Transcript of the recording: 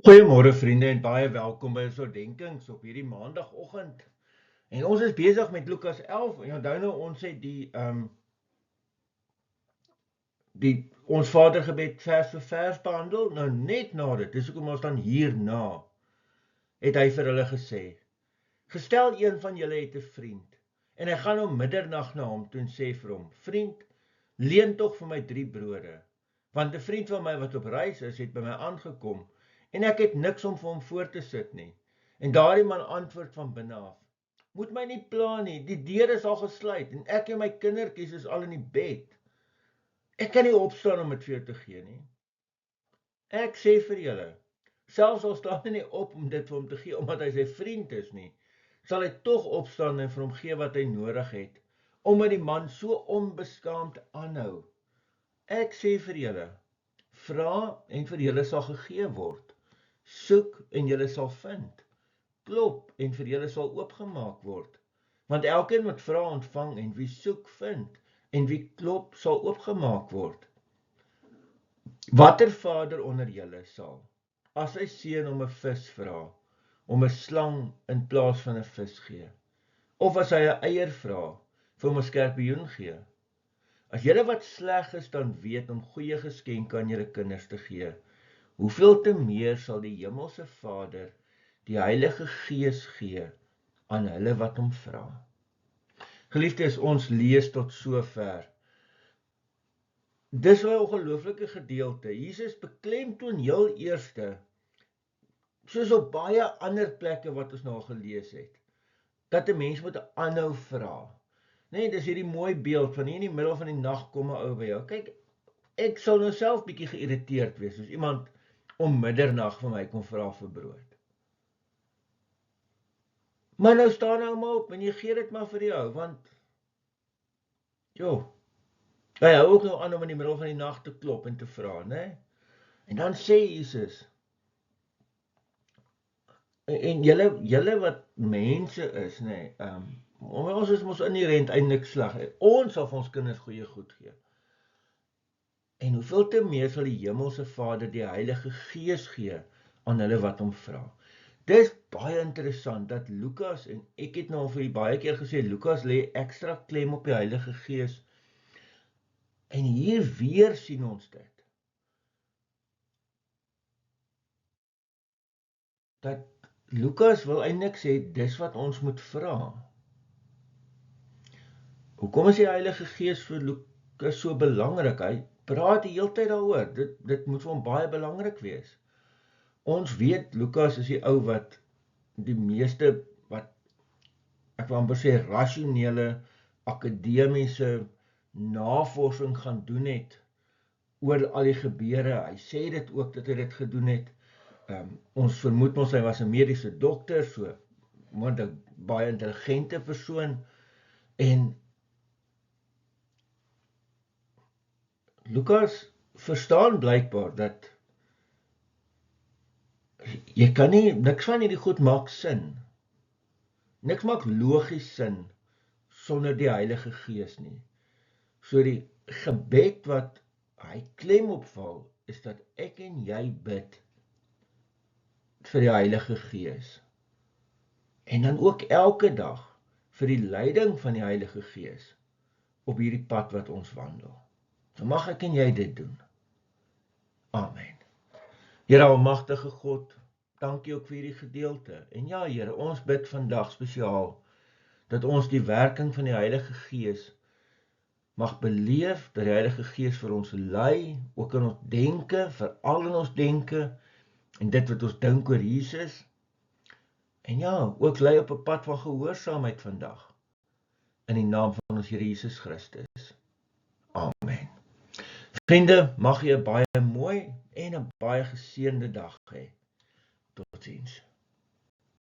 Goeiemôre vriende en baie welkom by ons oordeenkings op hierdie maandagoggend. En ons is besig met Lukas 11 en onthou nou ons het die ons Vadergebed vers vir vers behandel. Nou net na dit, dis hoekom ons dan hierna het hy vir hulle gesê: "Gestel een van julle het 'n vriend en hy gaan om middernag na hom toe en sê vir hom: Vriend, leen tog vir my 3 brode, want 'n vriend van my wat op reis is, het by my aangekom en ek het niks om vir hom voor te sit nie." En daardie man antwoord van binne af: "Moet my nie pla nie, die deur is al gesluit en ek en my kindertjies is al in die bed. Ek kan nie opstaan om dit vir jou te gee nie. Ek sê vir julle, selfs al staan hy nie op om dit vir hom te gee omdat hy sy vriend is nie, sal hy tog opstaan en vir hom gee wat hy nodig het, omdat die man so onbeskaamd aanhou. Ek sê vir julle, vra en vir julle sal gegee word. Soek en julle sal vind. Klop en vir julle sal oopgemaak word. Want elkeen wat vra ontvang en wie soek vind en wie klop sal oopgemaak word. Watter vader onder julle sal, as sy seun om 'n vis vra, om 'n slang in plaas van 'n vis gee? Of as hy 'n eier vra, vir hom 'n skorpioen gee? As julle wat sleg is dan weet om goeie geskenke aan julle kinders te gee, hoeveel te meer sal die hemelse Vader die Heilige Gees gee aan hulle wat hom vra. Geliefdes, ons lees tot sover. Dis 'n ongelooflike gedeelte. Jesus beklemtoon heel eerste, soos op baie ander plekke wat ons nou gelees het, dat 'n mens moet aanhou vra. Nee, dis hierdie mooi beeld van hier in die middel van die nag kom 'n ou by jou. Kyk, ek sal nou self bietjie geïrriteerd wees as iemand om middernag vir my kom vra vir brood. Maar nou staan nou maar op en jy gee dit maar vir die ou, want hy hou ook nou aan om in die middel van die nag te klop en te vra, né? En dan sê Jesus, en julle wat mense is, né? Ons is mos inherënt eintlik sleg. Ons sal vir ons kinders goeie goed gee. En hoeveel te meer sal die hemelse Vader die Heilige Gees gee aan hulle wat hom vra. Dis baie interessant dat Lukas, en ek het nou vir baie keer gesê, Lukas lê ekstra klem op die Heilige Gees. En hier weer sien ons dit. Dat Lukas wil eintlik sê, dis wat ons moet vra. Hoekom is die Heilige Gees vir Lukas so belangrik? Hy praat die hele tyd daaroor. Dit moet vir hom baie belangrik wees. Ons weet, Lukas is die ou wat die meeste, wat ek wil amper sê, rasionele, akademiese navorsing gaan doen het oor al die gebeure. Hy sê dit ook dat hy dit gedoen het. Ons vermoed ons hy was 'n mediese dokter, so moontlik baie intelligente persoon. En Lukas verstaan blykbaar dat jy kan nie, niks van hierdie goed maak sin. Niks maak logies sin sonder die Heilige Gees nie. So die gebed wat hy klem opval, is dat ek en jy bid vir die Heilige Gees. En dan ook elke dag vir die leiding van die Heilige Gees op hierdie pad wat ons wandel. So mag ek en jy dit doen. Amen. Here almagtige God, dankie ook vir hierdie gedeelte. En ja, Here, ons bid vandag spesiaal dat ons die werking van die Heilige Gees mag beleef, dat die Heilige Gees vir ons lei, ook in ons denke, veral in ons denke, en dit wat ons dink oor Jesus. En ja, ook lei op 'n pad van gehoorsaamheid vandag. In die naam van ons Here Jesus Christus. Amen. Vriende, mag jy 'n baie mooi en 'n baie geseënde dag hê. Totsiens.